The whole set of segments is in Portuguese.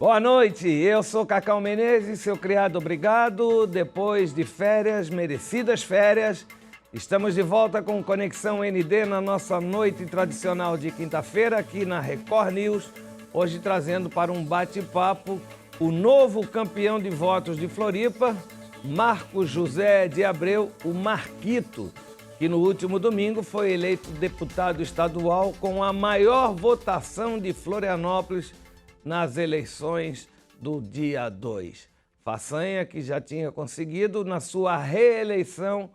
Boa noite, eu sou Cacau Menezes, seu criado obrigado. Depois de férias, merecidas férias, estamos de volta com Conexão ND na nossa noite tradicional de quinta-feira aqui na Record News. Hoje trazendo para um bate-papo o novo campeão de votos de Floripa, Marcos José de Abreu, o Marquito, que no último domingo foi eleito deputado estadual com a maior votação de Florianópolis nas eleições do dia 2. Façanha que já tinha conseguido na sua reeleição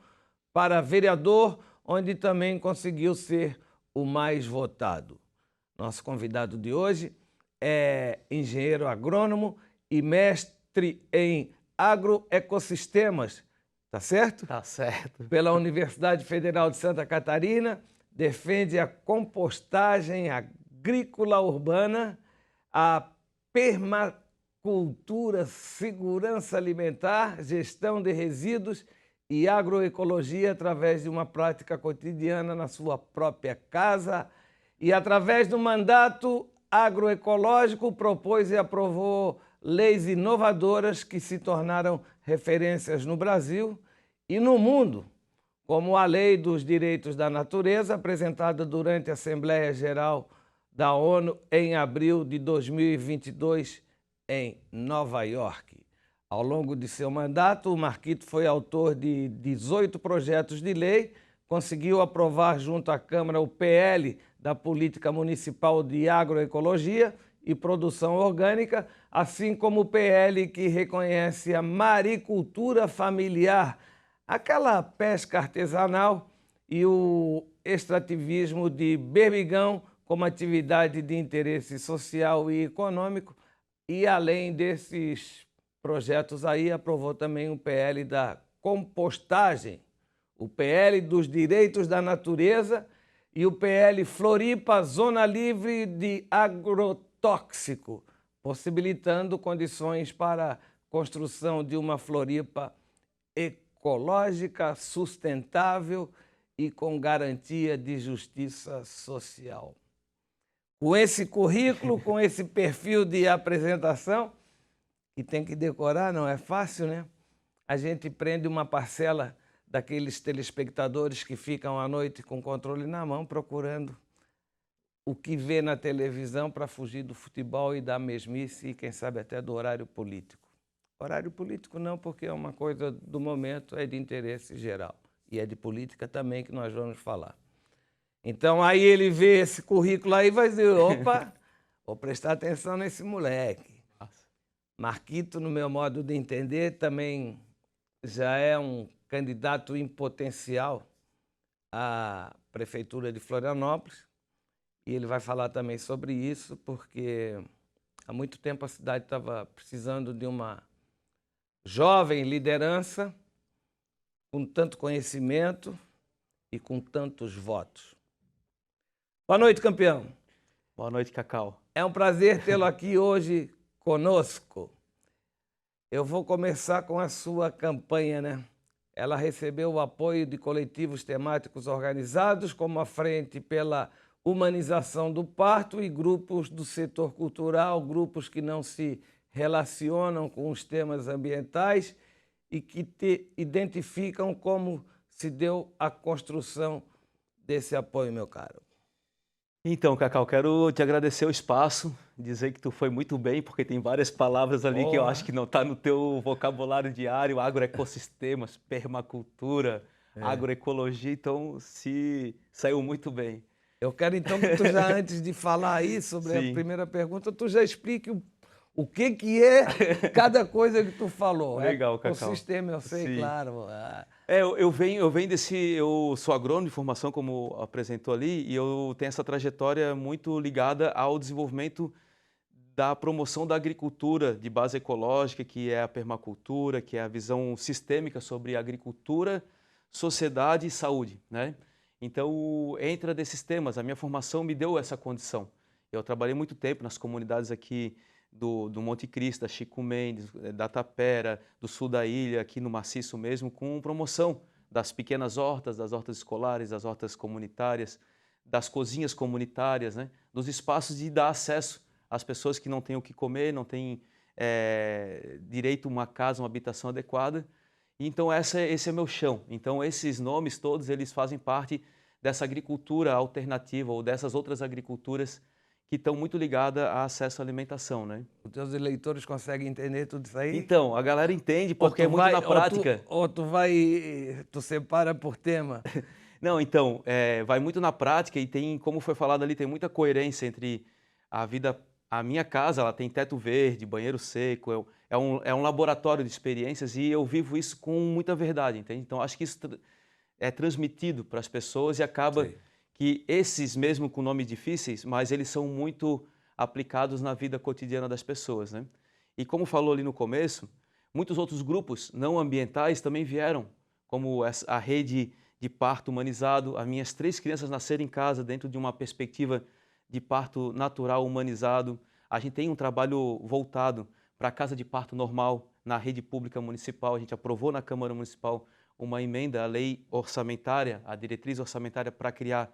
para vereador, onde também conseguiu ser o mais votado. Nosso convidado de hoje é engenheiro agrônomo e mestre em agroecossistemas, tá certo? Tá certo. Pela Universidade Federal de Santa Catarina, defende a compostagem agrícola urbana, a permacultura, segurança alimentar, gestão de resíduos e agroecologia através de uma prática cotidiana na sua própria casa e através do mandato agroecológico propôs e aprovou leis inovadoras que se tornaram referências no Brasil e no mundo, como a Lei dos Direitos da Natureza, apresentada durante a Assembleia Geral da ONU em abril de 2022 em Nova York. Ao longo de seu mandato, o Marquito foi autor de 18 projetos de lei, conseguiu aprovar junto à Câmara o PL da Política Municipal de Agroecologia e Produção Orgânica, assim como o PL que reconhece a maricultura familiar, aquela pesca artesanal e o extrativismo de berbigão como atividade de interesse social e econômico. E além desses projetos aí, aprovou também o PL da compostagem, o PL dos direitos da natureza e o PL Floripa, Zona Livre de Agrotóxico, possibilitando condições para a construção de uma Floripa ecológica, sustentável e com garantia de justiça social. Com esse currículo, com esse perfil de apresentação, que tem que decorar, não é fácil, né? A gente prende uma parcela daqueles telespectadores que ficam à noite com o controle na mão, procurando o que vê na televisão para fugir do futebol e da mesmice e, quem sabe, até do horário político. Horário político não, porque é uma coisa do momento, é de interesse geral. E é de política também que nós vamos falar. Então, aí ele vê esse currículo aí e vai dizer, opa, vou prestar atenção nesse moleque. Marquito, no meu modo de entender, também já é um candidato em potencial à Prefeitura de Florianópolis. E ele vai falar também sobre isso, porque há muito tempo a cidade estava precisando de uma jovem liderança com tanto conhecimento e com tantos votos. Boa noite, campeão. Boa noite, Cacau. É um prazer tê-lo aqui hoje conosco. Eu vou começar com a sua campanha, né? Ela recebeu o apoio de coletivos temáticos organizados, como a Frente pela Humanização do Parto e grupos do setor cultural, grupos que não se relacionam com os temas ambientais e que te identificam como se deu a construção desse apoio, meu caro. Então, Cacau, quero te agradecer o espaço, dizer que tu foi muito bem, porque tem várias palavras ali que eu acho que não está no teu vocabulário diário, agroecossistemas, permacultura, agroecologia, então se saiu muito bem. Eu quero então que tu já, antes de falar aí sobre a primeira pergunta, tu já explique o que é cada coisa que tu falou. Legal, Cacau. O sistema, eu sei, claro. Eu venho eu sou agrônomo de formação, como apresentou ali, e eu tenho essa trajetória muito ligada ao desenvolvimento da promoção da agricultura de base ecológica, que é a permacultura, que é a visão sistêmica sobre agricultura, sociedade e saúde, né? Então, entra desses temas, a minha formação me deu essa condição. Eu trabalhei muito tempo nas comunidades aqui do Monte Cristo, da Chico Mendes, da Tapera, do sul da ilha, aqui no Maciço mesmo, com promoção das pequenas hortas, das hortas escolares, das hortas comunitárias, das cozinhas comunitárias, né? Dos espaços de dar acesso as pessoas que não têm o que comer, não têm direito a uma casa, uma habitação adequada. Então esse é meu chão. Então esses nomes todos, eles fazem parte dessa agricultura alternativa ou dessas outras agriculturas que estão muito ligadas a acesso à alimentação, né? Os teus eleitores conseguem entender tudo isso aí? Então, a galera entende porque é muito na prática. Ou tu separa por tema. Não, então, vai muito na prática e tem, como foi falado ali, tem muita coerência entre a minha casa, ela tem teto verde, banheiro seco, é um laboratório de experiências e eu vivo isso com muita verdade, entende? Então, acho que isso é transmitido para as pessoas e acaba Sim. que esses, mesmo com nomes difíceis, mas eles são muito aplicados na vida cotidiana das pessoas, né? E como falou ali no começo, muitos outros grupos não ambientais também vieram, como a rede de parto humanizado. As minhas 3 crianças nasceram em casa dentro de uma perspectiva de parto natural humanizado. A gente tem um trabalho voltado para a casa de parto normal na rede pública municipal. A gente aprovou na Câmara Municipal uma emenda à lei orçamentária, a diretriz orçamentária para criar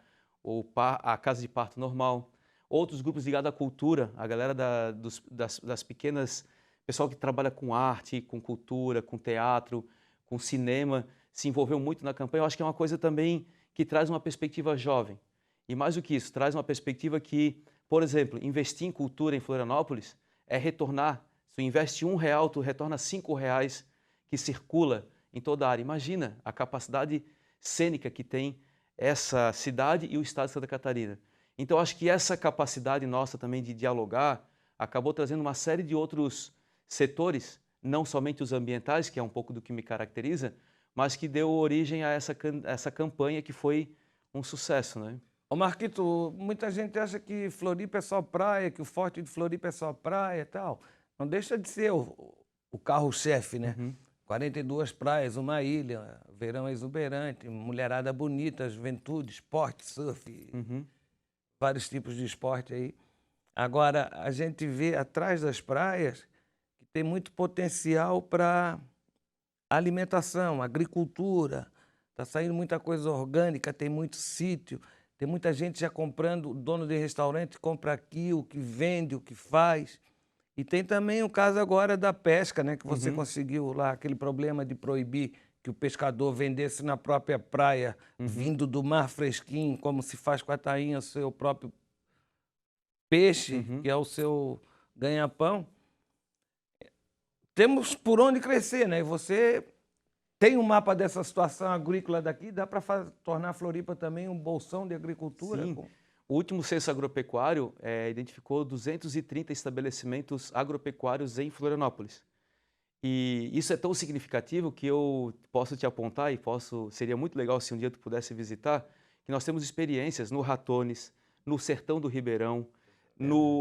a casa de parto normal. Outros grupos ligados à cultura, a galera das pequenas, pessoal que trabalha com arte, com cultura, com teatro, com cinema, se envolveu muito na campanha. Eu acho que é uma coisa também que traz uma perspectiva jovem. E mais do que isso, traz uma perspectiva que, por exemplo, investir em cultura em Florianópolis é retornar. Se tu investe R$1, tu retorna R$5 que circula em toda a área. Imagina a capacidade cênica que tem essa cidade e o estado de Santa Catarina. Então, acho que essa capacidade nossa também de dialogar acabou trazendo uma série de outros setores, não somente os ambientais, que é um pouco do que me caracteriza, mas que deu origem a essa campanha que foi um sucesso, né? Ô Marquito, muita gente acha que Floripa é só praia, que o forte de Floripa é só praia e tal. Não deixa de ser o carro-chefe, né? Uhum. 42 praias, uma ilha, verão exuberante, mulherada bonita, juventude, esporte, surf, Uhum. vários tipos de esporte aí. Agora, a gente vê atrás das praias que tem muito potencial para alimentação, agricultura. Está saindo muita coisa orgânica, tem muito sítio, tem muita gente já comprando, o dono de restaurante compra aqui, o que vende, o que faz. E tem também o caso agora da pesca, né? Que você Uhum. conseguiu lá aquele problema de proibir que o pescador vendesse na própria praia, Uhum. vindo do mar fresquinho, como se faz com a tainha, o seu próprio peixe, Uhum. que é o seu ganha-pão. Temos por onde crescer, né? E você tem um mapa dessa situação agrícola daqui, dá para tornar Floripa também um bolsão de agricultura? Sim. O último censo agropecuário identificou 230 estabelecimentos agropecuários em Florianópolis. E isso é tão significativo que eu posso te apontar seria muito legal se um dia tu pudesse visitar, que nós temos experiências no Ratones, no Sertão do Ribeirão,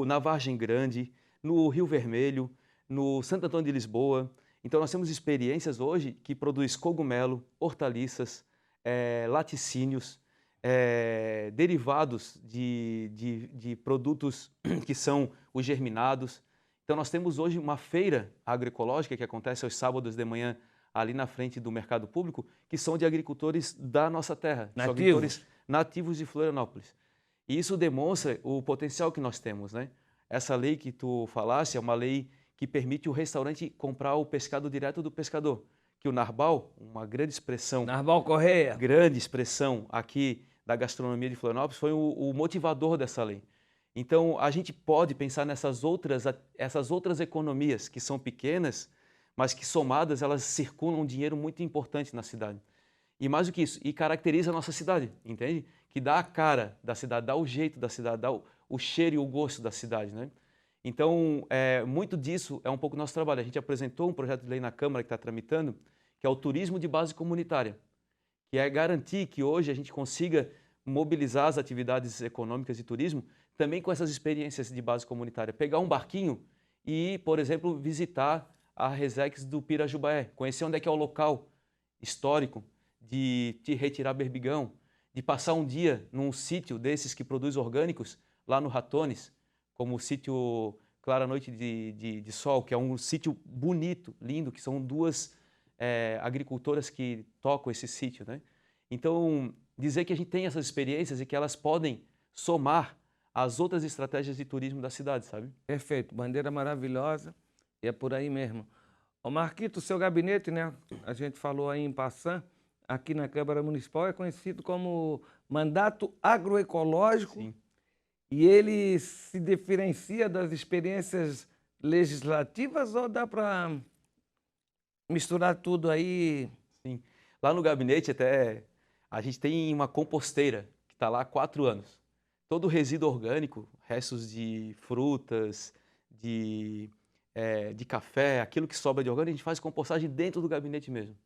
na Vargem Grande, no Rio Vermelho, no Santo Antônio de Lisboa. Então nós temos experiências hoje que produz cogumelo, hortaliças, laticínios, derivados de produtos que são os germinados. Então nós temos hoje uma feira agroecológica que acontece aos sábados de manhã ali na frente do mercado público, que são de agricultores da nossa terra, são agricultores nativos de Florianópolis. E isso demonstra o potencial que nós temos, né? Essa lei que tu falasse é uma lei que permite o restaurante comprar o pescado direto do pescador, que o Narbal, uma grande expressão, Narbal Correia, grande expressão aqui da gastronomia de Florianópolis, foi o motivador dessa lei. Então, a gente pode pensar essas outras economias que são pequenas, mas que somadas elas circulam um dinheiro muito importante na cidade. E mais do que isso, e caracteriza a nossa cidade, entende? Que dá a cara da cidade, dá o jeito da cidade, dá o cheiro e o gosto da cidade, né? Então, muito disso é um pouco nosso trabalho. A gente apresentou um projeto de lei na Câmara que está tramitando, que é o turismo de base comunitária, que é garantir que hoje a gente consiga mobilizar as atividades econômicas de turismo também com essas experiências de base comunitária. Pegar um barquinho e, por exemplo, visitar a Resex do Pirajubaé, conhecer onde é que é o local histórico de retirar berbigão, de passar um dia num sítio desses que produz orgânicos, lá no Ratones, como o sítio Clara Noite de Sol, que é um sítio bonito, lindo, que são duas agricultoras que tocam esse sítio, né? Então, dizer que a gente tem essas experiências e que elas podem somar as outras estratégias de turismo da cidade, sabe? Perfeito, bandeira maravilhosa, e é por aí mesmo. Ô Marquito, o seu gabinete, né? A gente falou aí em passant, aqui na Câmara Municipal é conhecido como mandato agroecológico. Sim. E ele se diferencia das experiências legislativas ou dá para misturar tudo aí? Sim. Lá no gabinete até a gente tem uma composteira que está lá há 4 anos. Todo resíduo orgânico, restos de frutas, de café, aquilo que sobra de orgânico, a gente faz compostagem dentro do gabinete mesmo.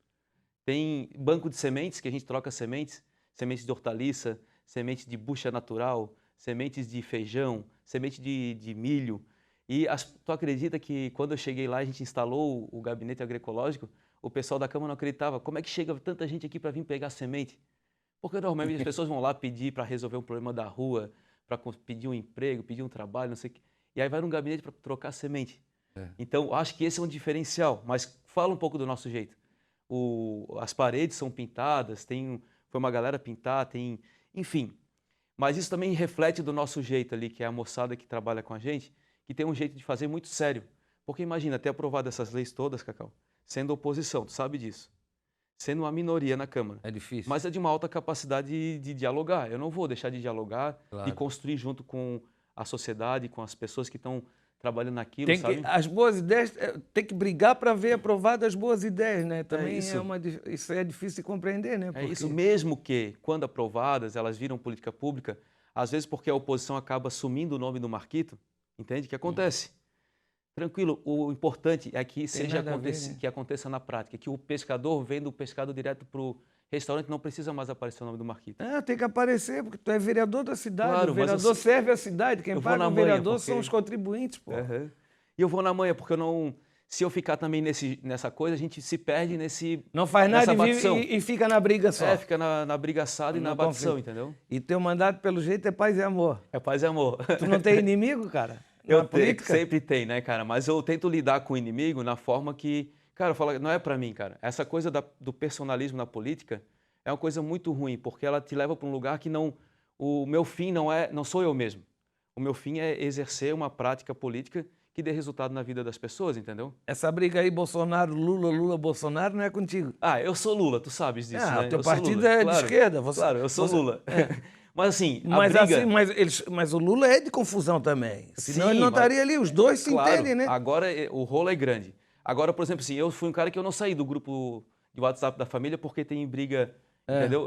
Tem banco de sementes, que a gente troca sementes, sementes de hortaliça, sementes de bucha natural, sementes de feijão, semente de milho. E tu acredita que quando eu cheguei lá, a gente instalou o gabinete agroecológico, o pessoal da Câmara não acreditava. Como é que chega tanta gente aqui para vir pegar semente? Porque normalmente as pessoas vão lá pedir para resolver um problema da rua, para pedir um emprego, pedir um trabalho, não sei o quê. E aí vai num gabinete para trocar semente. Então, acho que esse é um diferencial. Mas fala um pouco do nosso jeito. As paredes são pintadas, foi uma galera pintar, enfim. Mas isso também reflete do nosso jeito ali, que é a moçada que trabalha com a gente, que tem um jeito de fazer muito sério. Porque imagina, ter aprovado essas leis todas, Cacau, sendo oposição, tu sabe disso, sendo uma minoria na Câmara. É difícil. Mas é de uma alta capacidade de dialogar. Eu não vou deixar de dialogar, Claro. de construir junto com a sociedade, com as pessoas que estão trabalhando naquilo, Tem sabe? as boas ideias, tem que brigar para ver aprovadas as boas ideias, né? Também isso. Isso é difícil de compreender, né? É isso, mesmo que, quando aprovadas, elas viram política pública, às vezes porque a oposição acaba assumindo o nome do Marquito, entende? O que acontece? Tranquilo, o importante é que que aconteça na prática, que o pescador venda o pescado direto para o restaurante, não precisa mais aparecer o nome do Marquito. Tem que aparecer, porque tu é vereador da cidade, Claro, o vereador serve a cidade, quem paga o vereador são os contribuintes, pô. Uhum. E eu vou na manhã, porque se eu ficar também nessa coisa, a gente se perde Não faz nada e fica na briga só. Fica na briga assada e na batição, entendeu? E teu mandato, pelo jeito, é paz e amor. É paz e amor. Tu não tem inimigo, cara? Eu tenho, sempre tem, né, cara? Mas eu tento lidar com o inimigo na forma que... Cara, eu falo, não é pra mim, cara. Essa coisa do personalismo na política é uma coisa muito ruim, porque ela te leva para um lugar que não... O meu fim não sou eu mesmo. O meu fim é exercer uma prática política que dê resultado na vida das pessoas, entendeu? Essa briga aí, Bolsonaro-Lula, Lula-Bolsonaro, não é contigo? Eu sou Lula, tu sabes disso, né? O teu partido é de esquerda. Claro, eu sou Lula. Mas assim, mas o Lula é de confusão também. Senão ele não estaria ali, os dois se entendem, né? Agora o rolo é grande. Agora, por exemplo, assim, eu fui um cara que eu não saí do grupo de WhatsApp da família porque tem briga, entendeu?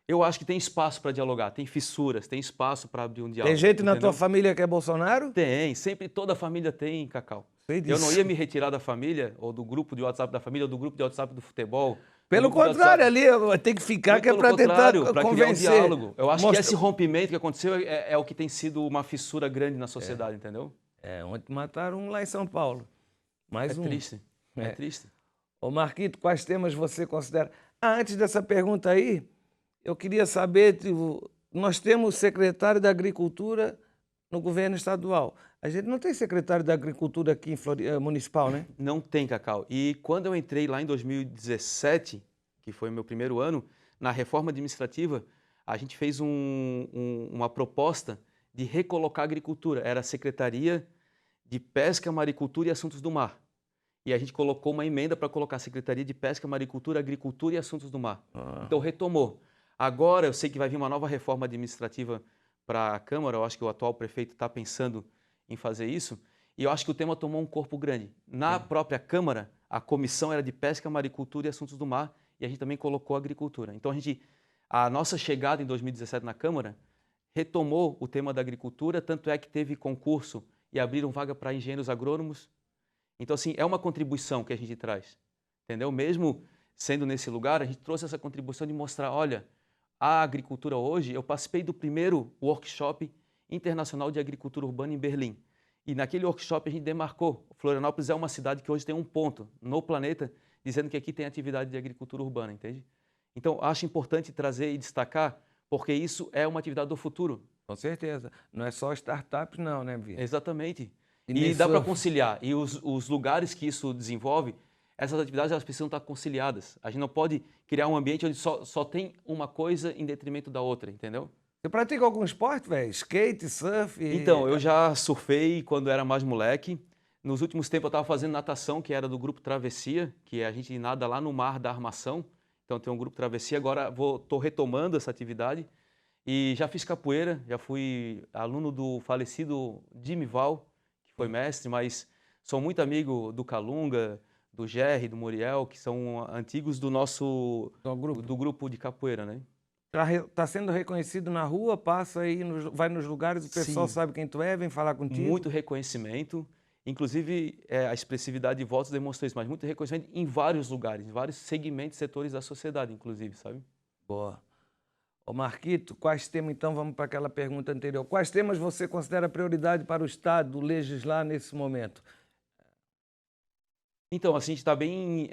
Eu acho que tem espaço para dialogar, tem fissuras, tem espaço para abrir um diálogo. Tem gente na tua família que é Bolsonaro? Tem, sempre toda família tem, Cacau. Eu não ia me retirar da família, ou do grupo de WhatsApp da família, ou do grupo de WhatsApp do futebol. Pelo contrário, ali tem que ficar, que é para tentar convencer. Criar um diálogo. Eu acho que esse rompimento que aconteceu é o que tem sido uma fissura grande na sociedade, entendeu? Ontem mataram um lá em São Paulo. Mais um. Triste, é triste. Ô Marquito, quais temas você considera? Antes dessa pergunta aí, eu queria saber, nós temos secretário da Agricultura no governo estadual. A gente não tem secretário da Agricultura aqui em municipal, né? Não tem, Cacau. E quando eu entrei lá em 2017, que foi o meu primeiro ano, na reforma administrativa, a gente fez uma proposta de recolocar a agricultura. Era a Secretaria de Pesca, Maricultura e Assuntos do Mar. E a gente colocou uma emenda para colocar a Secretaria de Pesca, Maricultura, Agricultura e Assuntos do Mar. Então retomou. Agora eu sei que vai vir uma nova reforma administrativa para a Câmara, eu acho que o atual prefeito está pensando em fazer isso, e eu acho que o tema tomou um corpo grande. Na própria Câmara, a comissão era de Pesca, Maricultura e Assuntos do Mar, e a gente também colocou agricultura. Então a nossa chegada em 2017 na Câmara retomou o tema da agricultura, tanto é que teve concurso e abriram vaga para engenheiros agrônomos. Então, assim, é uma contribuição que a gente traz, entendeu? Mesmo sendo nesse lugar, a gente trouxe essa contribuição de mostrar, olha, a agricultura hoje, eu participei do primeiro workshop internacional de agricultura urbana em Berlim. E naquele workshop a gente demarcou, Florianópolis é uma cidade que hoje tem um ponto no planeta dizendo que aqui tem atividade de agricultura urbana, entende? Então, acho importante trazer e destacar, porque isso é uma atividade do futuro. Com certeza. Não é só startup não, né, Bia? Exatamente. E dá para conciliar. E os lugares que isso desenvolve, essas atividades elas precisam estar conciliadas. A gente não pode criar um ambiente onde só tem uma coisa em detrimento da outra, entendeu? Você pratica algum esporte, velho? Skate, surf? Então, eu já surfei quando era mais moleque. Nos últimos tempos eu estava fazendo natação, que era do grupo Travessia, que a gente nada lá no Mar da Armação. Então tem um grupo Travessia, agora estou retomando essa atividade. E já fiz capoeira, já fui aluno do falecido Jimmy Val, que foi mestre, mas sou muito amigo do Calunga, do Jerry, do Muriel, que são antigos do nosso do grupo de capoeira, né? Tá sendo reconhecido na rua, passa aí, vai nos lugares, o pessoal Sim. sabe quem tu é, vem falar contigo. Muito reconhecimento, inclusive a expressividade de votos demonstrou isso, mas muito reconhecimento em vários lugares, em vários segmentos, setores da sociedade, inclusive, sabe? Boa. Ô Marquito, quais temas, então, vamos para aquela pergunta anterior. Quais temas você considera prioridade para o Estado legislar nesse momento? Então, assim, a gente está bem...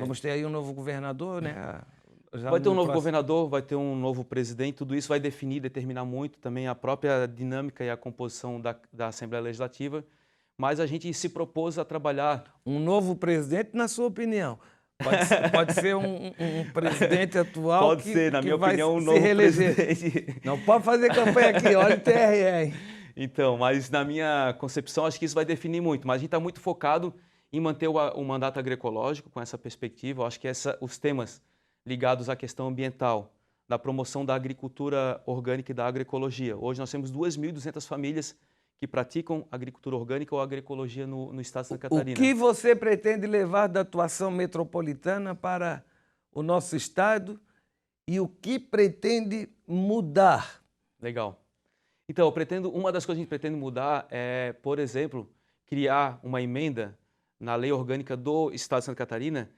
Vamos ter aí um novo governador, né? Vai ter um novo governador, vai ter um novo presidente, tudo isso vai determinar muito também a própria dinâmica e a composição da Assembleia Legislativa, mas a gente se propôs a trabalhar... Um novo presidente, na sua opinião? Pode ser um presidente atual pode ser, na minha vai opinião, um se novo reeleger. presidente. Não pode fazer campanha aqui, olha o TRE. Então, mas na minha concepção, acho que isso vai definir muito, mas a gente está muito focado em manter o mandato agroecológico com essa perspectiva. Eu acho que os temas ligados à questão ambiental, da promoção da agricultura orgânica e da agroecologia. Hoje nós temos 2.200 famílias que praticam agricultura orgânica ou agroecologia no estado de Santa Catarina. O que você pretende levar da atuação metropolitana para o nosso estado e o que pretende mudar? Legal. Então, uma das coisas que a gente pretende mudar é, por exemplo, criar uma emenda na lei orgânica do estado de Santa Catarina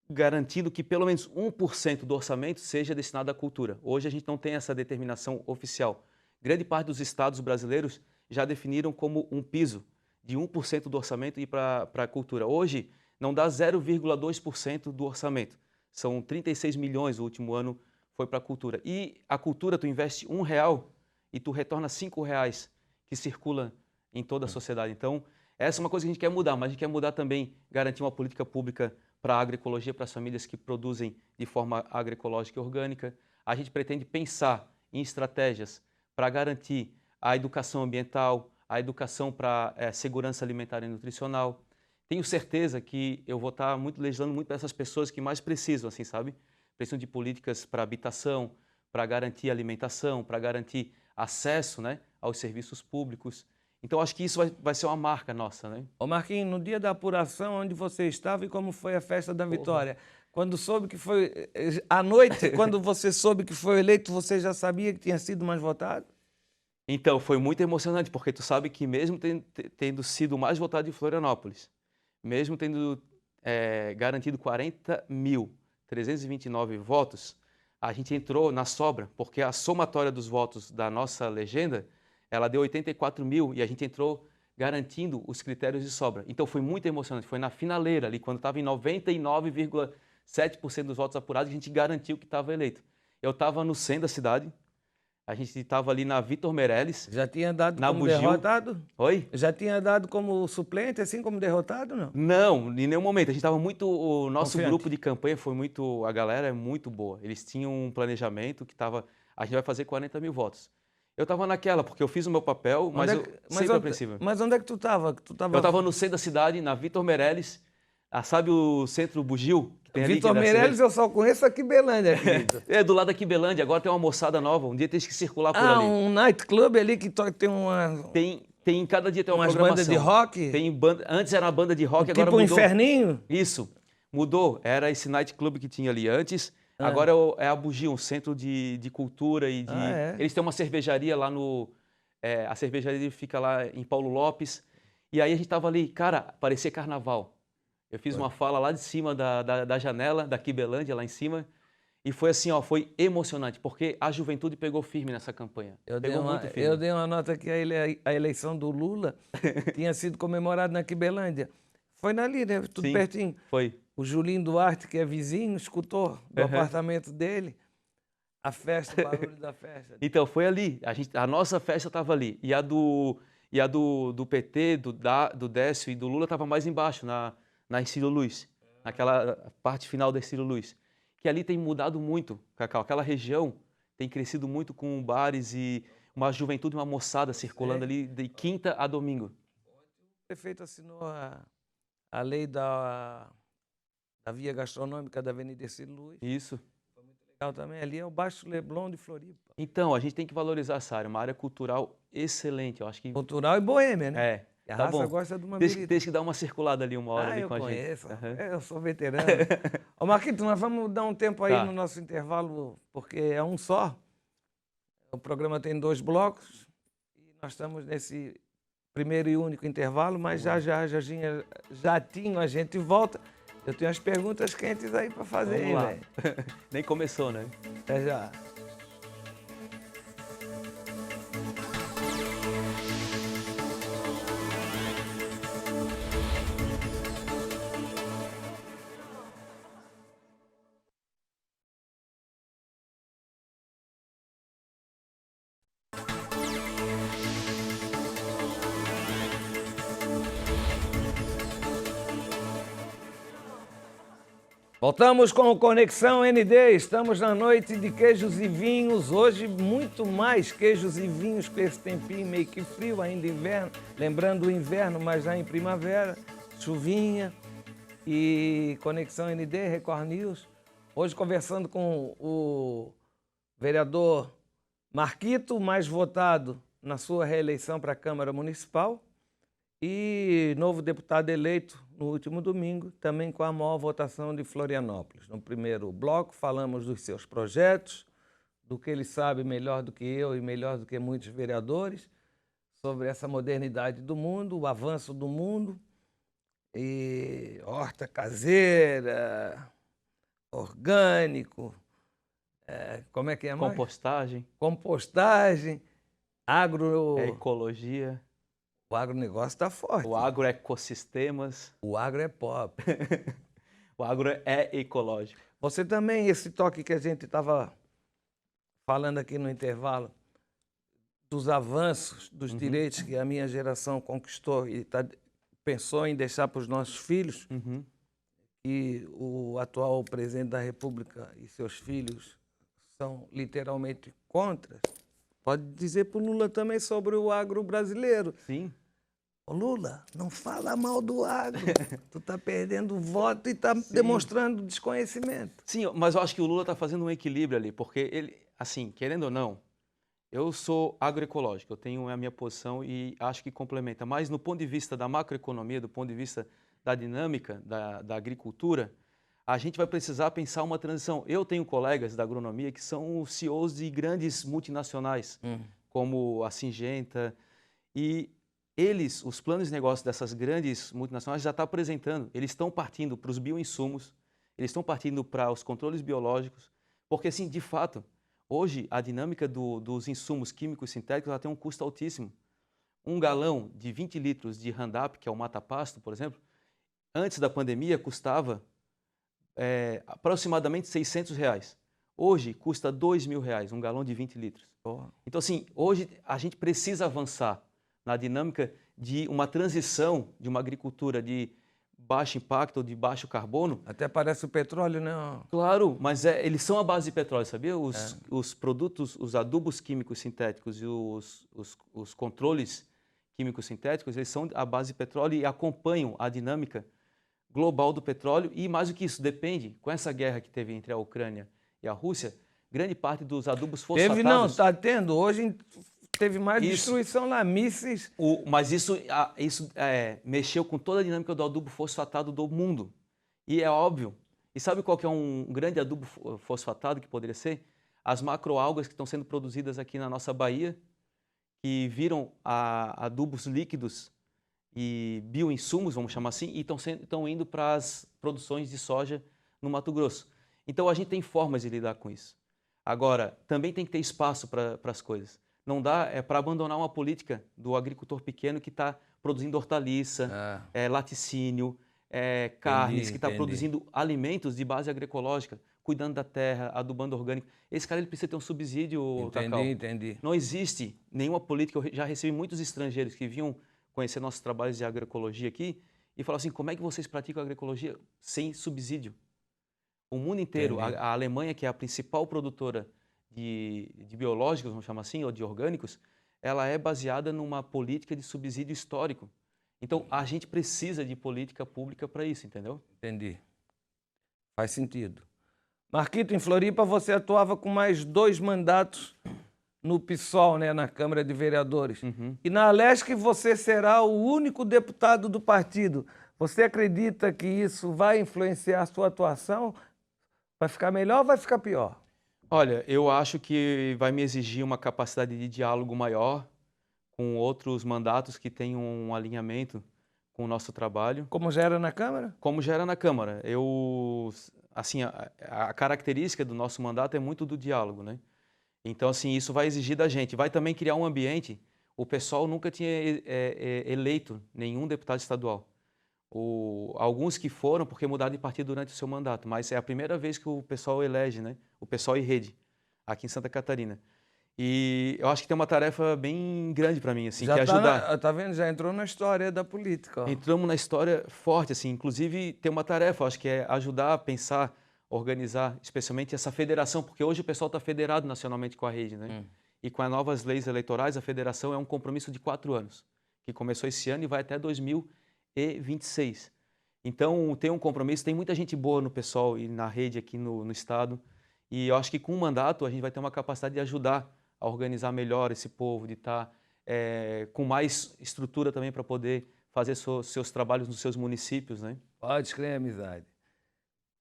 garantindo que pelo menos 1% do orçamento seja destinado à cultura. Hoje a gente não tem essa determinação oficial. Grande parte dos estados brasileiros já definiram como um piso de 1% do orçamento ir para a cultura. Hoje não dá 0,2% do orçamento. São 36 milhões, o último ano foi para a cultura. E a cultura, tu investe R$1 e tu retorna R$5 que circula em toda a sociedade. Então, essa é uma coisa que a gente quer mudar, mas a gente quer mudar também, garantir uma política pública para a agroecologia, para as famílias que produzem de forma agroecológica e orgânica. A gente pretende pensar em estratégias para garantir a educação ambiental, a educação para segurança alimentar e nutricional. Tenho certeza que eu vou estar legislando muito para essas pessoas que mais precisam, assim, sabe? Precisam de políticas para habitação, para garantir alimentação, para garantir acesso, né, aos serviços públicos. Então, acho que isso vai ser uma marca nossa, né? Ô Marquinhos, no dia da apuração, onde você estava e como foi a festa da vitória? Quando soube que foi... À noite, quando você soube que foi eleito, você já sabia que tinha sido mais votado? Então, foi muito emocionante, porque tu sabe que mesmo tendo sido o mais votado de Florianópolis, mesmo tendo garantido 40.329 votos, a gente entrou na sobra, porque a somatória dos votos da nossa legenda, ela deu 84 mil e a gente entrou garantindo os critérios de sobra. Então foi muito emocionante, foi na finaleira ali, quando estava em 99,7% dos votos apurados, a gente garantiu que estava eleito. Eu estava no centro da cidade, a gente estava ali na Vitor Meirelles. Já tinha dado na como Bugio. Derrotado? Oi? Já tinha dado como suplente, assim como derrotado, não? Não, em nenhum momento. A gente estava muito... O nosso Confiante. grupo de campanha foi muito... A galera é muito boa. Eles tinham um planejamento que estava... A gente vai fazer 40 mil votos. Eu estava naquela, porque eu fiz o meu papel, mas eu sempre apreensivo. Mas onde é que tu estava? Eu estava no centro da cidade, na Vitor Meirelles. Sabe o centro Bugio? Vitor Meirelles eu só conheço aqui Belândia, querido. É, do lado aqui Belândia. Agora tem uma moçada nova. Um dia tem que circular por ali. Um nightclub ali que tem uma... Cada dia tem uma umas programação. bandas de rock? Tem banda, antes era uma banda de rock, tipo agora mudou. Tipo um Inferninho? Isso. Mudou. Era esse nightclub que tinha ali antes. Agora é a Bugio, um centro de cultura e de... Eles têm uma cervejaria lá no... a cervejaria fica lá em Paulo Lopes. E aí a gente tava ali, cara, parecia carnaval. Eu fiz uma fala lá de cima da janela, da Quibelândia, lá em cima. E foi assim, ó, foi emocionante, porque a juventude pegou firme nessa campanha. Eu dei uma nota que a eleição do Lula tinha sido comemorada na Quibelândia. Foi ali, né? Tudo pertinho. Foi. O Julinho Duarte, que é vizinho, escutou do apartamento dele a festa, o barulho da festa. Então, foi ali. A nossa festa estava ali. E a do PT, do Décio e do Lula estava mais embaixo, na Ercílio Luz. Naquela parte final da Ercílio Luz. Que ali tem mudado muito, Cacau. Aquela região tem crescido muito com bares e uma juventude, uma moçada circulando ali de quinta a domingo. O prefeito assinou a lei da via gastronômica da Avenida Ercílio Luz. Isso. Foi muito legal também. Ali é o Baixo Leblon de Floripa. Então, a gente tem que valorizar essa área, uma área cultural excelente. Eu acho que Cultural e boêmia, né? é. E a Tá raça bom. gosta de uma Tem birita. que dar uma circulada ali uma hora ali Eu com a gente. conheço. Aham. Eu sou veterano. Ô, Marquito, nós vamos dar um tempo aí Tá. no nosso intervalo, porque é um só. O programa tem 2 blocos e nós estamos nesse primeiro e único intervalo, mas Jatinho, a gente volta. Eu tenho as perguntas quentes aí para fazer, Vamos lá. velho. Nem começou, né? Até já. Voltamos com o Conexão ND, estamos na noite de queijos e vinhos, hoje muito mais queijos e vinhos com esse tempinho meio que frio, ainda inverno, lembrando o inverno, mas já em primavera, chuvinha e Conexão ND, Record News. Hoje conversando com o vereador Marquito, mais votado na sua reeleição para a Câmara Municipal, e novo deputado eleito no último domingo, também com a maior votação de Florianópolis. No primeiro bloco, falamos dos seus projetos, do que ele sabe melhor do que eu e melhor do que muitos vereadores, sobre essa modernidade do mundo, o avanço do mundo, e horta caseira, orgânico, como é que é mais? Compostagem, Compostagem, ecologia, O agronegócio está forte. o agroecossistemas, O agro é pop. o agro é ecológico. Você também, esse toque que a gente estava falando aqui no intervalo, dos avanços, dos direitos que a minha geração conquistou e pensou em deixar para os nossos filhos, e o atual presidente da República e seus filhos são literalmente contra. Pode dizer para o Lula também sobre o agro brasileiro. Sim. Ô Lula, não fala mal do agro. Tu está perdendo voto e está demonstrando desconhecimento. Sim, mas eu acho que o Lula está fazendo um equilíbrio ali, porque ele, assim, querendo ou não, eu sou agroecológico, eu tenho a minha posição e acho que complementa. Mas no ponto de vista da macroeconomia, do ponto de vista da dinâmica da agricultura, a gente vai precisar pensar uma transição. Eu tenho colegas da agronomia que são os CEOs de grandes multinacionais, como a Syngenta, e eles, os planos de negócio dessas grandes multinacionais já estão apresentando. Eles estão partindo para os bioinsumos, eles estão partindo para os controles biológicos, porque, assim, de fato, hoje a dinâmica dos insumos químicos sintéticos ela tem um custo altíssimo. Um galão de 20 litros de Roundup, que é o mata-pasto, por exemplo, antes da pandemia custava aproximadamente R$600. Hoje custa R$2.000, um galão de 20 litros. Então, assim, hoje a gente precisa avançar na dinâmica de uma transição de uma agricultura de baixo impacto ou de baixo carbono. Até parece o petróleo, né? Claro, mas eles são a base de petróleo, sabia? Os produtos, os adubos químicos sintéticos e os controles químicos sintéticos, eles são a base de petróleo e acompanham a dinâmica global do petróleo e, mais do que isso, depende, com essa guerra que teve entre a Ucrânia e a Rússia, grande parte dos adubos fosfatados... Teve não, está tendo. Hoje teve mais destruição lá, mísseis. Mas isso mexeu com toda a dinâmica do adubo fosfatado do mundo. E é óbvio. E sabe qual que é um grande adubo fosfatado que poderia ser? As macroalgas que estão sendo produzidas aqui na nossa Bahia, que viram adubos líquidos e bioinsumos, vamos chamar assim, e estão indo para as produções de soja no Mato Grosso. Então a gente tem formas de lidar com isso. Agora, também tem que ter espaço para as coisas. Não dá para abandonar uma política do agricultor pequeno que está produzindo hortaliça, laticínio, carnes, que está produzindo alimentos de base agroecológica, cuidando da terra, adubando orgânico. Esse cara ele precisa ter um subsídio, Cacau. Entendi. Não existe nenhuma política. Eu já recebi muitos estrangeiros que vinham conhecer nossos trabalhos de agroecologia aqui e falaram assim, como é que vocês praticam agroecologia sem subsídio? O mundo inteiro, a Alemanha, que é a principal produtora de biológicos, vamos chamar assim, ou de orgânicos, ela é baseada numa política de subsídio histórico. Então, a gente precisa de política pública para isso, entendeu? Entendi. Faz sentido. Marquito, em Floripa você atuava com mais 2 mandatos no PSOL, né, na Câmara de Vereadores. E na Alesc você será o único deputado do partido. Você acredita que isso vai influenciar a sua atuação? Vai ficar melhor ou vai ficar pior? Olha, eu acho que vai me exigir uma capacidade de diálogo maior com outros mandatos que tenham um alinhamento com o nosso trabalho. Como já era na Câmara? Como já era na Câmara. Assim, a característica do nosso mandato é muito do diálogo, né? Então, assim, isso vai exigir da gente. Vai também criar um ambiente. O pessoal nunca tinha eleito nenhum deputado estadual. Alguns que foram porque mudaram de partido durante o seu mandato, mas é a primeira vez que o pessoal elege, né? O pessoal e rede, aqui em Santa Catarina. E eu acho que tem uma tarefa bem grande para mim, assim, Já que é ajudar. tá vendo? Já entrou na história da política. Ó. Entramos na história forte, assim. Inclusive, tem uma tarefa, acho que é ajudar a pensar, organizar, especialmente essa federação, porque hoje o pessoal está federado nacionalmente com a rede, né? E com as novas leis eleitorais, a federação é um compromisso de 4 anos, que começou esse ano e vai até 2026. Então, tem um compromisso, tem muita gente boa no pessoal e na rede aqui no estado. E eu acho que com o mandato a gente vai ter uma capacidade de ajudar a organizar melhor esse povo, de estar com mais estrutura também para poder fazer seus trabalhos nos seus municípios, né? Pode crer, amizade.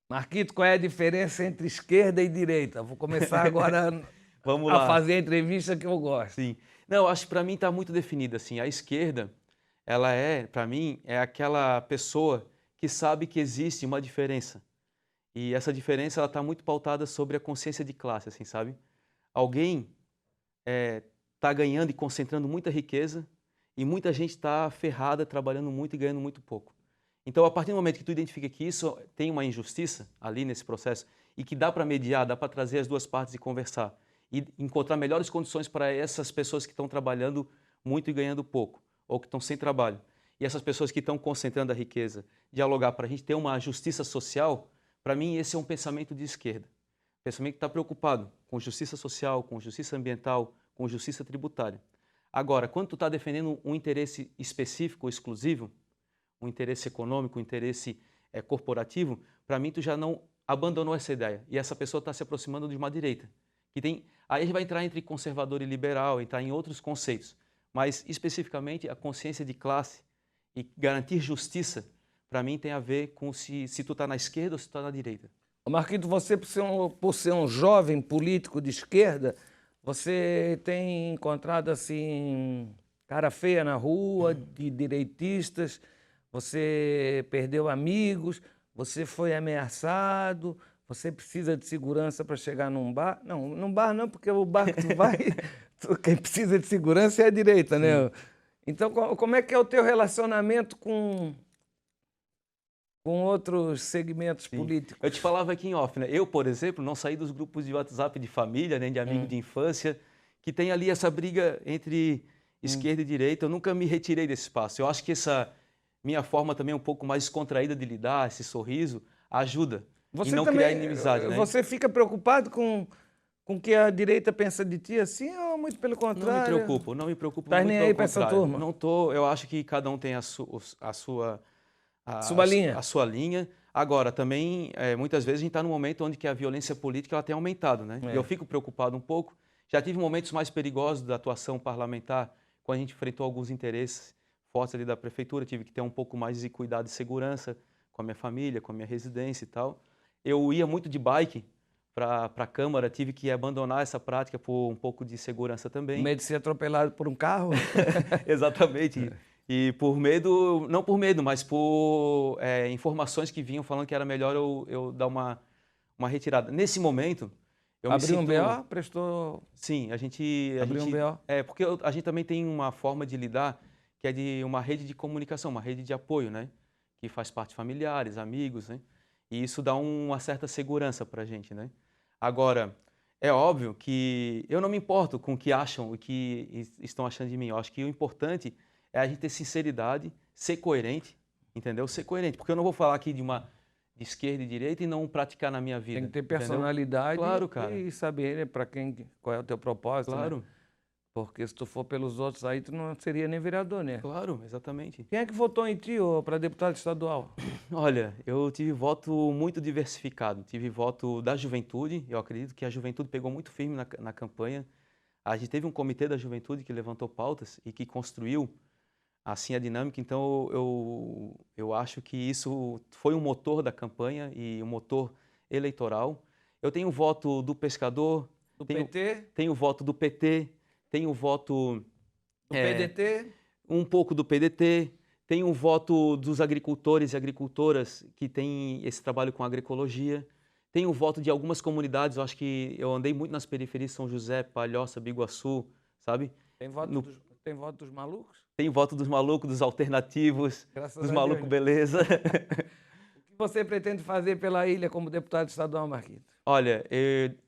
Marquito, qual é a diferença entre esquerda e direita? Vou começar agora Vamos a lá. fazer a entrevista que eu gosto. Sim. Não, acho que para mim está muito definida, assim. A esquerda, ela para mim, é aquela pessoa que sabe que existe uma diferença. E essa diferença, ela está muito pautada sobre a consciência de classe, assim, sabe? Alguém está ganhando e concentrando muita riqueza e muita gente está ferrada, trabalhando muito e ganhando muito pouco. Então, a partir do momento que tu identifica que isso tem uma injustiça ali nesse processo e que dá para mediar, dá para trazer as duas partes e conversar e encontrar melhores condições para essas pessoas que estão trabalhando muito e ganhando pouco, ou que estão sem trabalho, e essas pessoas que estão concentrando a riqueza, dialogar para a gente ter uma justiça social, para mim esse é um pensamento de esquerda. Pensamento que está preocupado com justiça social, com justiça ambiental, com justiça tributária. Agora, quando tu está defendendo um interesse específico ou exclusivo, um interesse econômico, um interesse corporativo, para mim tu já não abandonou essa ideia. E essa pessoa está se aproximando de uma direita. Aí a gente vai entrar entre conservador e liberal, entrar em outros conceitos. Mas, especificamente, a consciência de classe e garantir justiça, para mim, tem a ver com se tu está na esquerda ou se tu está na direita. Marquito, você, por ser um jovem político de esquerda, você tem encontrado, assim, cara feia na rua, de direitistas, você perdeu amigos, você foi ameaçado, você precisa de segurança para chegar num bar? Não, num bar não, porque o bar que tu vai, quem precisa de segurança é a direita, né? Então, como é que é o teu relacionamento com outros segmentos políticos? Eu te falava aqui em off, né? Eu, por exemplo, não saí dos grupos de WhatsApp de família, nem de amigo de infância, que tem ali essa briga entre esquerda e direita. Eu nunca me retirei desse espaço. Eu acho que essa minha forma também um pouco mais descontraída de lidar, esse sorriso, ajuda e não criar inimizade, né? Você fica preocupado com o que a direita pensa de ti assim ou muito pelo contrário? Não me preocupo Tá muito nem pelo aí pra essa contrário. turma? Não tô, eu acho que cada um tem a sua linha. A sua linha. Agora, também, muitas vezes a gente está num momento onde que a violência política ela tem aumentado, né? E eu fico preocupado um pouco. Já tive momentos mais perigosos da atuação parlamentar, quando a gente enfrentou alguns interesses fortes ali da prefeitura, tive que ter um pouco mais de cuidado e segurança com a minha família, com a minha residência e tal. Eu ia muito de bike para a Câmara, tive que abandonar essa prática por um pouco de segurança também. Com medo de ser atropelado por um carro? Exatamente. E por medo, não por medo, mas por informações que vinham falando que era melhor eu dar uma retirada. Nesse momento, eu me sinto... Abriu um BO? Prestou... Sim, a gente... Abriu um BO? Porque a gente também tem uma forma de lidar que é de uma rede de comunicação, uma rede de apoio, né? Que faz parte de familiares, amigos, né? E isso dá uma certa segurança para a gente, né? Agora, é óbvio que eu não me importo com o que acham e o que estão achando de mim. Eu acho que o importante é a gente ter sinceridade, ser coerente, entendeu? Ser coerente, porque eu não vou falar aqui de uma de esquerda e direita e não praticar na minha vida. Tem que ter entendeu? personalidade Claro, cara. e saber, né, para quem, qual é o teu propósito, né? Claro, Porque se tu for pelos outros aí, tu não seria nem vereador, né? claro, exatamente. Quem é que votou em ti para deputado estadual? Olha, eu tive voto muito diversificado. Tive voto da juventude. Eu acredito que a juventude pegou muito firme na campanha. A gente teve um comitê da juventude que levantou pautas e que construiu assim a dinâmica. Então eu acho que isso foi um motor da campanha e um motor eleitoral. Eu tenho voto do pescador, Do tenho, PT? tenho voto do PT, tenho voto Do PDT? um pouco do PDT, tenho voto dos agricultores e agricultoras que têm esse trabalho com agroecologia. Tenho voto de algumas comunidades, eu acho que eu andei muito nas periferias, São José, Palhoça, Biguaçu, sabe? Tem No tem voto dos malucos? Tem voto dos malucos, dos alternativos, Graças dos a Deus, malucos né? beleza. O que você pretende fazer pela ilha como deputado estadual, Marquito? Olha,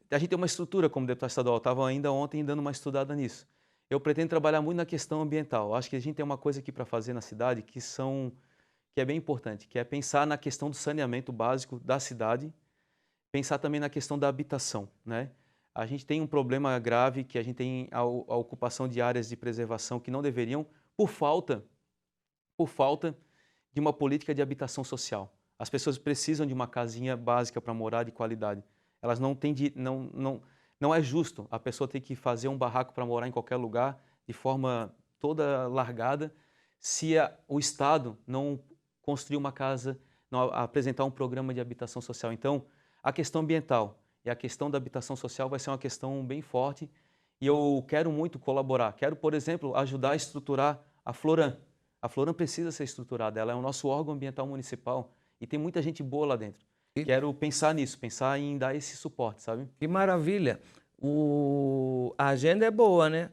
a gente tem uma estrutura como deputado estadual. Estava ainda ontem dando uma estudada nisso. Eu pretendo trabalhar muito na questão ambiental. Acho que a gente tem uma coisa aqui para fazer na cidade que é bem importante, que é pensar na questão do saneamento básico da cidade, pensar também na questão da habitação, né? A gente tem um problema grave que a gente tem a ocupação de áreas de preservação que não deveriam por falta de uma política de habitação social. As pessoas precisam de uma casinha básica para morar de qualidade. Elas não têm não é justo a pessoa ter que fazer um barraco para morar em qualquer lugar de forma toda largada se o Estado não construir uma casa, não apresentar um programa de habitação social. Então, a questão ambiental e a questão da habitação social vai ser uma questão bem forte e eu quero muito colaborar. Quero, por exemplo, ajudar a estruturar a Floran. A Floran precisa ser estruturada, ela é o nosso órgão ambiental municipal e tem muita gente boa lá dentro. Quero pensar nisso, pensar em dar esse suporte, sabe? Que maravilha! A agenda é boa, né?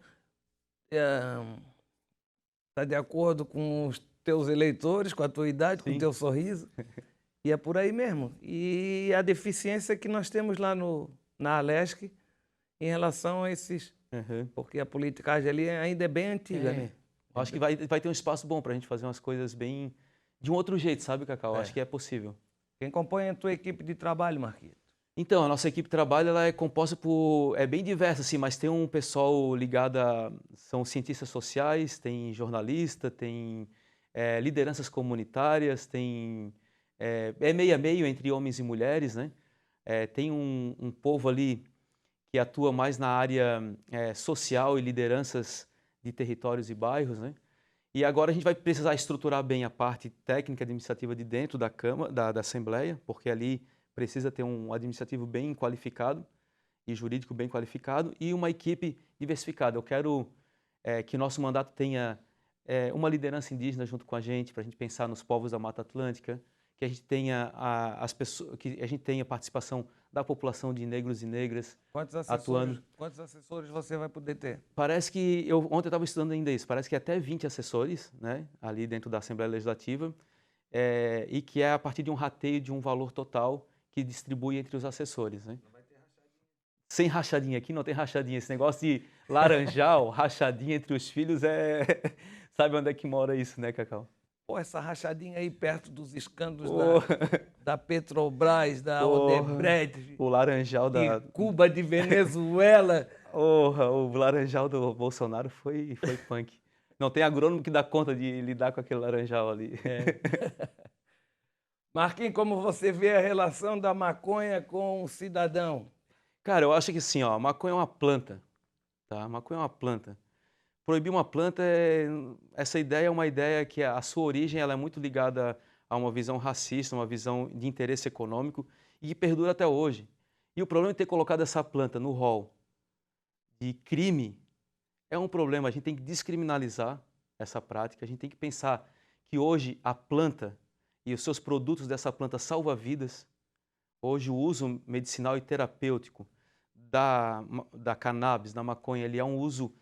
Está de acordo com os teus eleitores, com a tua idade, com o Sim. teu sorriso. E é por aí mesmo. E a deficiência que nós temos lá na Alesc em relação a esses. Uhum. Porque a politicagem ali ainda é bem antiga, né? Eu acho que vai ter um espaço bom para a gente fazer umas coisas bem de um outro jeito, sabe, Cacau? É. Acho que é possível. Quem compõe a tua equipe de trabalho, Marquito? Então, a nossa equipe de trabalho ela é composta por... É bem diversa, assim, mas tem um pessoal ligado a... São cientistas sociais, tem jornalista, tem lideranças comunitárias, tem... É meio a meio entre homens e mulheres, né? Tem um povo ali que atua mais na área social e lideranças de territórios e bairros, né? E agora a gente vai precisar estruturar bem a parte técnica administrativa de dentro da Câmara, da Assembleia, porque ali precisa ter um administrativo bem qualificado e jurídico bem qualificado e uma equipe diversificada. Eu quero que nosso mandato tenha uma liderança indígena junto com a gente, para a gente pensar nos povos da Mata Atlântica, que a gente tenha que a gente tenha participação da população de negros e negras atuando. Quantos assessores você vai poder ter? Parece que ontem eu estava estudando ainda isso. Parece que até 20 assessores, né, ali dentro da Assembleia Legislativa, e que é a partir de um rateio de um valor total que distribui entre os assessores, né? Não vai ter rachadinha. Sem rachadinha, aqui não tem rachadinha. Esse negócio de laranjal, rachadinha entre os filhos sabe onde é que mora isso, né, Cacau? Pô, essa rachadinha aí perto dos escândalos Oh. da Petrobras, da Oh, Odebrecht, o laranjal de Cuba, de Venezuela. O laranjal do Bolsonaro foi punk. Não tem agrônomo que dá conta de lidar com aquele laranjal ali. Marquinhos, como você vê a relação da maconha com o cidadão? Cara, eu acho que assim, ó, a maconha é uma planta, tá? A maconha é uma planta. Proibir uma planta, essa ideia é uma ideia que a sua origem ela é muito ligada a uma visão racista, uma visão de interesse econômico e que perdura até hoje. E o problema de ter colocado essa planta no rol de crime é um problema. A gente tem que descriminalizar essa prática, a gente tem que pensar que hoje a planta e os seus produtos dessa planta salvam vidas. Hoje o uso medicinal e terapêutico da cannabis, da maconha, ele é um uso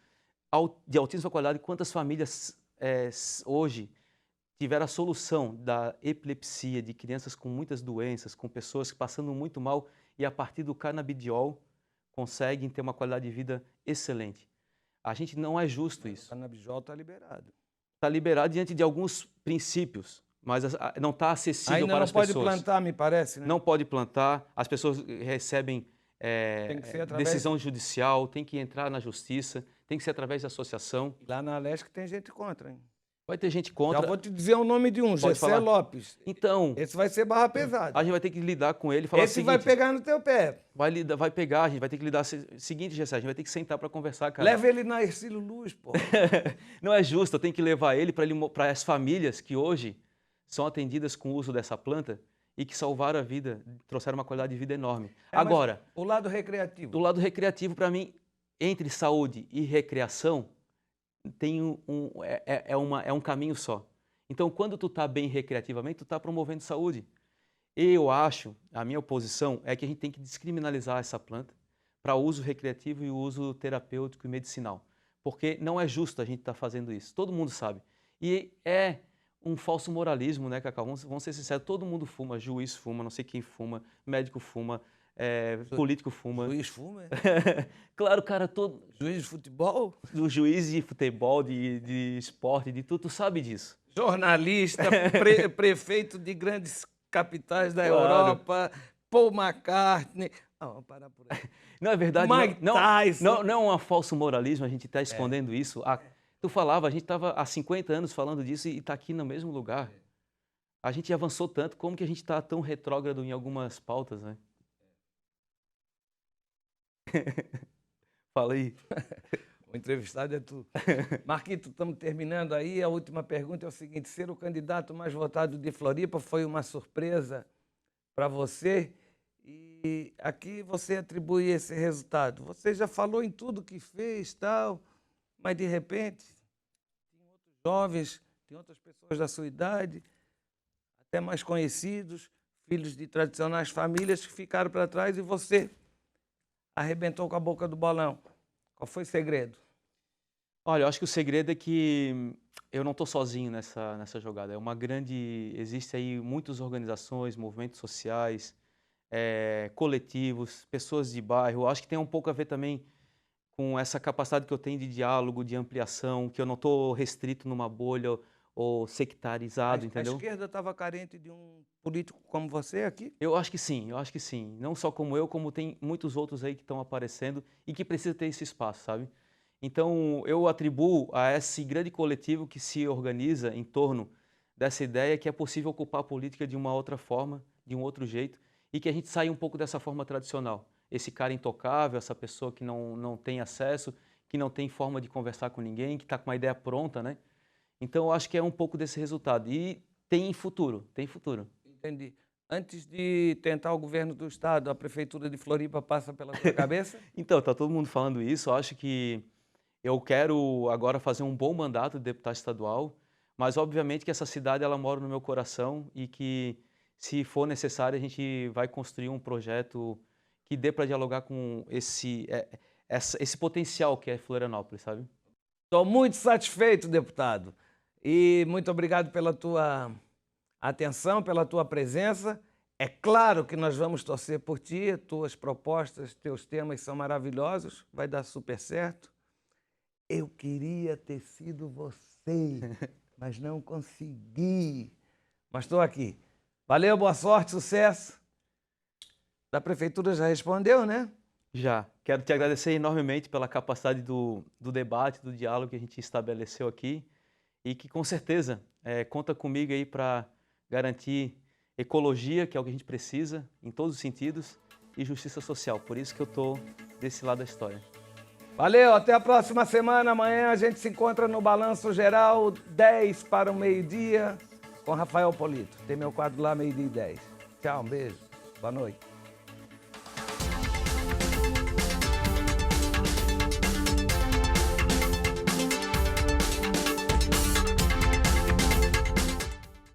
de altíssima qualidade. Quantas famílias hoje tiveram a solução da epilepsia, de crianças com muitas doenças, com pessoas passando muito mal e a partir do canabidiol conseguem ter uma qualidade de vida excelente. A gente não é justo isso. O canabidiol está liberado. Está liberado diante de alguns princípios. mas não está acessível Ainda para não as pode pessoas. plantar, me parece, né? Não pode plantar, as pessoas recebem Tem que ser através... decisão judicial, tem que entrar na justiça, tem que ser através da associação. Lá na Leste tem gente contra, hein? Vai ter gente Já contra. vou te dizer o nome de um, Pode Gessé falar. Lopes. Então, Esse vai ser barra pesada. a gente vai ter que lidar com ele e falar o Esse seguinte... vai pegar no teu pé. Vai pegar, a gente vai ter que lidar... Seguinte, Gessé, a gente vai ter que sentar para conversar, cara. Leva ele na Ercílio Luz, pô. Não é justo, eu tenho que levar ele para as famílias que hoje são atendidas com o uso dessa planta e que salvaram a vida, trouxeram uma qualidade de vida enorme. Agora, o lado recreativo. do lado recreativo, para mim, entre saúde e recreação, tem um caminho só. Então, quando tu está bem recreativamente, tu está promovendo saúde. Eu acho, a minha posição é que a gente tem que descriminalizar essa planta para uso recreativo e uso terapêutico e medicinal. Porque não é justo a gente estar fazendo isso. Todo mundo sabe. E é um falso moralismo, né, Cacau? Vamos ser sinceros, todo mundo fuma, juiz fuma, não sei quem fuma, médico fuma, político fuma. Juiz fuma? Claro, cara, todo... Juiz de futebol? Do juiz de futebol, de esporte, de tudo, tu sabe disso. Jornalista, prefeito de grandes capitais da Claro. Europa, Paul McCartney. Vamos parar por aí. Não é verdade? Mike Tyson. Não é um falso moralismo a gente estar escondendo isso. Tu falava, a gente estava há 50 anos falando disso e está aqui no mesmo lugar. A gente avançou tanto, como que a gente está tão retrógrado em algumas pautas, né? Fala aí. O entrevistado é tu. Marquito, estamos terminando aí. A última pergunta é o seguinte: ser o candidato mais votado de Floripa foi uma surpresa para você? E aqui você atribui esse resultado. Você já falou em tudo que fez, tal, mas de repente tem outros jovens, tem outras pessoas da sua idade, até mais conhecidos, filhos de tradicionais famílias que ficaram para trás e você arrebentou com a boca do balão. Qual foi o segredo? Olha, eu acho que o segredo é que eu não estou sozinho nessa jogada. É uma grande... Existe aí muitas organizações, movimentos sociais, coletivos, pessoas de bairro. Eu acho que tem um pouco a ver também com essa capacidade que eu tenho de diálogo, de ampliação, que eu não estou restrito numa bolha ou sectarizado, entendeu? A esquerda estava carente de um político como você aqui? Eu acho que sim, eu acho que sim. Não só como eu, como tem muitos outros aí que estão aparecendo e que precisa ter esse espaço, sabe? Então, eu atribuo a esse grande coletivo que se organiza em torno dessa ideia que é possível ocupar a política de uma outra forma, de um outro jeito, e que a gente saia um pouco dessa forma tradicional. Esse cara intocável, essa pessoa que não tem acesso, que não tem forma de conversar com ninguém, que está com uma ideia pronta, né? Então, eu acho que é um pouco desse resultado. E tem futuro, tem futuro. Entendi. Antes de tentar o governo do estado, a prefeitura de Floripa passa pela sua cabeça? Então, está todo mundo falando isso. Eu acho que eu quero agora fazer um bom mandato de deputado estadual, mas obviamente que essa cidade ela mora no meu coração e que, se for necessário, a gente vai construir um projeto que dê para dialogar com esse potencial que é Florianópolis, sabe? Estou muito satisfeito, deputado. E muito obrigado pela tua atenção, pela tua presença. É claro que nós vamos torcer por ti, tuas propostas, teus temas são maravilhosos, vai dar super certo. Eu queria ter sido você, mas não consegui. Mas estou aqui. Valeu, boa sorte, sucesso. Da prefeitura já respondeu, né? Já. Quero te agradecer enormemente pela capacidade do debate, do diálogo que a gente estabeleceu aqui e que, com certeza, conta comigo aí para garantir ecologia, que é o que a gente precisa, em todos os sentidos, e justiça social. Por isso que eu estou desse lado da história. Valeu, até a próxima semana. Amanhã a gente se encontra no Balanço Geral, 10 para o meio-dia, com Rafael Polito. Tem meu quadro lá, meio-dia e 10. Tchau, um beijo. Boa noite.